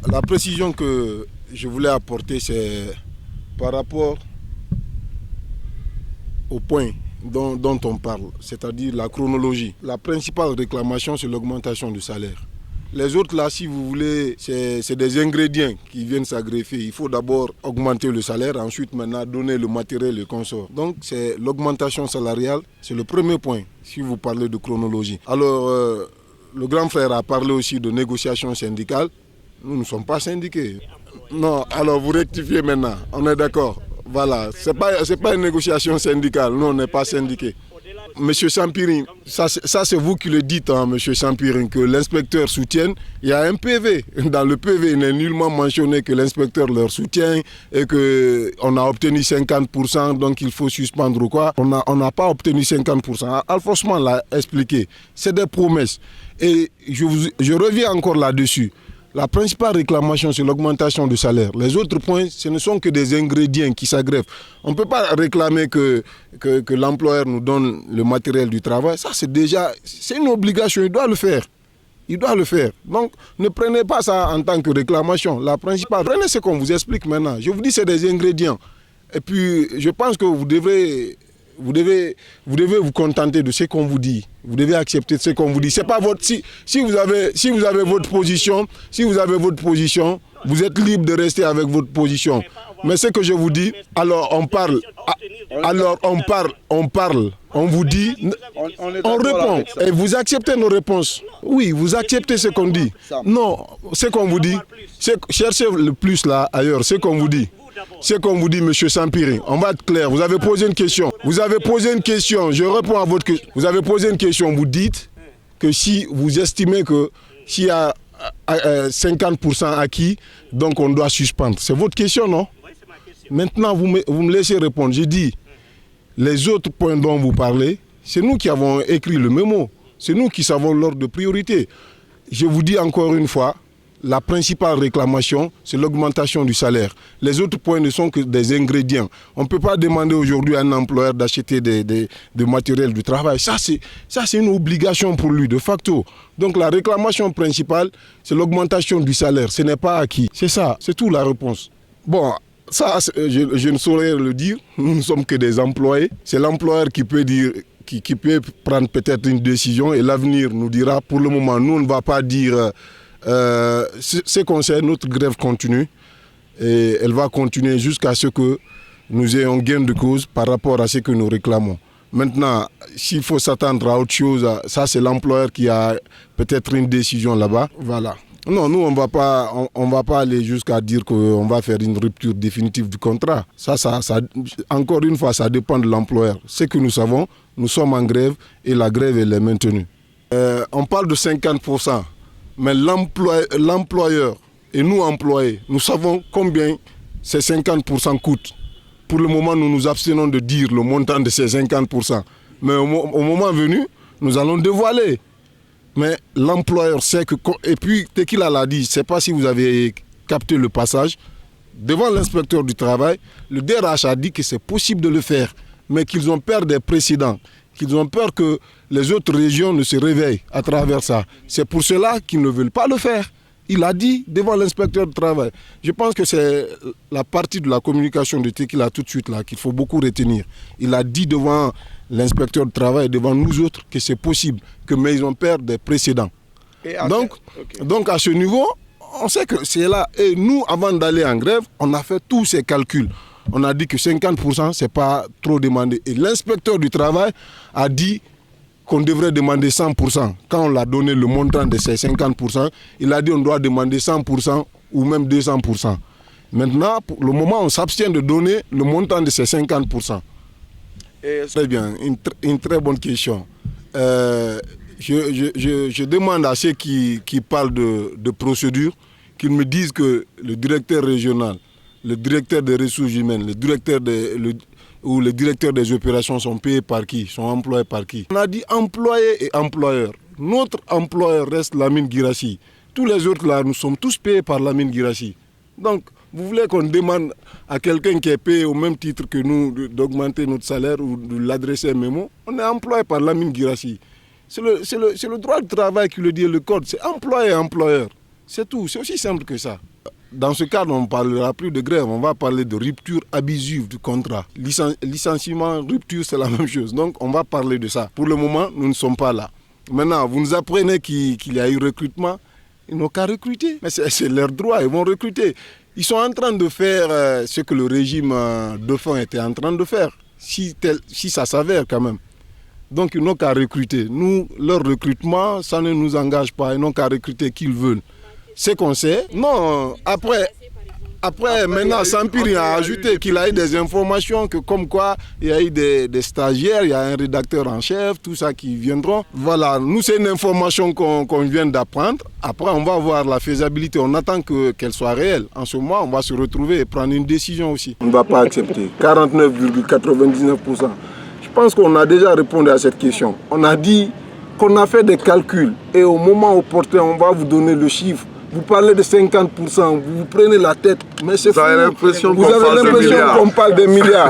La précision que je voulais apporter, c'est par rapport au point dont on parle, c'est-à-dire la chronologie. La principale réclamation, c'est l'augmentation du salaire. Les autres, là, si vous voulez, c'est des ingrédients qui viennent s'agreffer. Il faut d'abord augmenter le salaire, ensuite maintenant donner le matériel et consort. Donc, c'est l'augmentation salariale, c'est le premier point, si vous parlez de chronologie. Alors, le grand frère a parlé aussi de négociations syndicales. Nous ne sommes pas syndiqués. Non, alors vous rectifiez maintenant, on est d'accord. Voilà, ce n'est pas une négociation syndicale, nous on n'est pas syndiqués. Monsieur Sampirin, ça c'est vous qui le dites, hein, Monsieur Sampirin, que l'inspecteur soutienne. Il y a un PV. Dans le PV, il n'est nullement mentionné que l'inspecteur leur soutient et qu'on a obtenu 50%, donc il faut suspendre ou quoi. On n'a pas obtenu 50%. Alpha Ousmane l'a expliqué. C'est des promesses. Et je reviens encore là-dessus. La principale réclamation, c'est l'augmentation du salaire. Les autres points, ce ne sont que des ingrédients qui s'agrèvent. On ne peut pas réclamer que l'employeur nous donne le matériel du travail. Ça, c'est une obligation, il doit le faire. Il doit le faire. Donc, ne prenez pas ça en tant que réclamation. La principale, prenez ce qu'on vous explique maintenant. Je vous dis, c'est des ingrédients. Et puis, je pense que vous devez vous contenter de ce qu'on vous dit. Vous devez accepter ce qu'on vous dit. C'est pas votre si vous avez votre position, vous êtes libre de rester avec votre position. Mais ce que je vous dis, alors on parle, on vous dit, on répond et vous acceptez nos réponses. Oui, vous acceptez ce qu'on dit. Non, ce qu'on vous dit, cherchez le plus là ailleurs, ce qu'on vous dit. C'est comme vous dit, monsieur Sampirin. On va être clair. Vous avez posé une question. Je réponds à votre question. Vous avez posé une question. Vous dites que si vous estimez que s'il y a 50% acquis, donc on doit suspendre. C'est votre question, non? Maintenant, vous me laissez répondre. J'ai dit, les autres points dont vous parlez, c'est nous qui avons écrit le mémo. C'est nous qui savons l'ordre de priorité. Je vous dis encore une fois, la principale réclamation, c'est l'augmentation du salaire. Les autres points ne sont que des ingrédients. On ne peut pas demander aujourd'hui à un employeur d'acheter des matériel du travail. Ça, c'est une obligation pour lui, de facto. Donc la réclamation principale, c'est l'augmentation du salaire. Ce n'est pas acquis. C'est ça, c'est tout la réponse. Bon, ça, je ne saurais le dire. Nous ne sommes que des employés. C'est l'employeur qui peut dire, qui peut prendre peut-être une décision et l'avenir nous dira. Pour le moment, nous, on ne va pas dire... ce concerne notre grève continue et elle va continuer jusqu'à ce que nous ayons gain de cause par rapport à ce que nous réclamons. Maintenant, s'il faut s'attendre à autre chose, ça c'est l'employeur qui a peut-être une décision là-bas. Voilà. Non, nous on va pas aller jusqu'à dire qu'on va faire une rupture définitive du contrat. Ça, encore une fois, ça dépend de l'employeur. Ce que nous savons, nous sommes en grève et la grève elle est maintenue. On parle de 50%. Mais l'employeur et nous employés, nous savons combien ces 50% coûtent. Pour le moment, nous nous abstenons de dire le montant de ces 50%. Mais au moment venu, nous allons dévoiler. Mais l'employeur sait que... Et puis, Tekila l'a dit, je ne sais pas si vous avez capté le passage, devant l'inspecteur du travail, le DRH a dit que c'est possible de le faire, mais qu'ils ont peur des précédents. Qu'ils ont peur que les autres régions ne se réveillent à travers ça. C'est pour cela qu'ils ne veulent pas le faire. Il a dit devant l'inspecteur du travail. Je pense que c'est la partie de la communication de Tekila tout de suite là qu'il faut beaucoup retenir. Il a dit devant l'inspecteur du travail, devant nous autres, que c'est possible, mais ils ont peur des précédents. Donc à ce niveau, on sait que c'est là. Et nous, avant d'aller en grève, on a fait tous ces calculs. On a dit que 50%, ce n'est pas trop demandé. Et l'inspecteur du travail a dit qu'on devrait demander 100%. Quand on l'a donné le montant de ces 50%, il a dit qu'on doit demander 100% ou même 200%. Maintenant, pour le moment, on s'abstient de donner le montant de ces 50%. Très bien, une très bonne question. Je demande à ceux qui parlent de procédure qu'ils me disent que le directeur régional, le directeur des ressources humaines, le directeur des opérations sont payés par qui, sont employés par qui. On a dit employés et employeurs. Notre employeur reste Lamine Guirassy. Tous les autres là, nous sommes tous payés par Lamine Guirassy. Donc, vous voulez qu'on demande à quelqu'un qui est payé au même titre que nous d'augmenter notre salaire ou de l'adresser un mémo? On est employé par Lamine Guirassy. C'est le droit du travail qui le dit, le code. C'est employé et employeur. C'est tout, c'est aussi simple que ça. Dans ce cadre, on ne parlera plus de grève, on va parler de rupture abusive du contrat. Licenciement, rupture, c'est la même chose. Donc, on va parler de ça. Pour le moment, nous ne sommes pas là. Maintenant, vous nous apprenez qu'il y a eu recrutement. Ils n'ont qu'à recruter. Mais c'est leur droit, ils vont recruter. Ils sont en train de faire ce que le régime Dauphin était en train de faire, si ça s'avère quand même. Donc, ils n'ont qu'à recruter. Nous, leur recrutement, ça ne nous engage pas. Ils n'ont qu'à recruter qui ils veulent. Ce qu'on sait, non, après maintenant, Sampiri a ajouté qu'il a eu des informations que comme quoi il y a eu des stagiaires, il y a un rédacteur en chef, tout ça qui viendront. Voilà, nous c'est une information qu'on vient d'apprendre. Après, on va voir la faisabilité, on attend qu'elle soit réelle. En ce moment, on va se retrouver et prendre une décision aussi. On ne va pas accepter 49,99%. Je pense qu'on a déjà répondu à cette question. On a dit qu'on a fait des calculs et au moment opportun, on va vous donner le chiffre. Vous parlez de 50%, vous prenez la tête, mais c'est fou. Vous avez l'impression qu'on parle des milliards.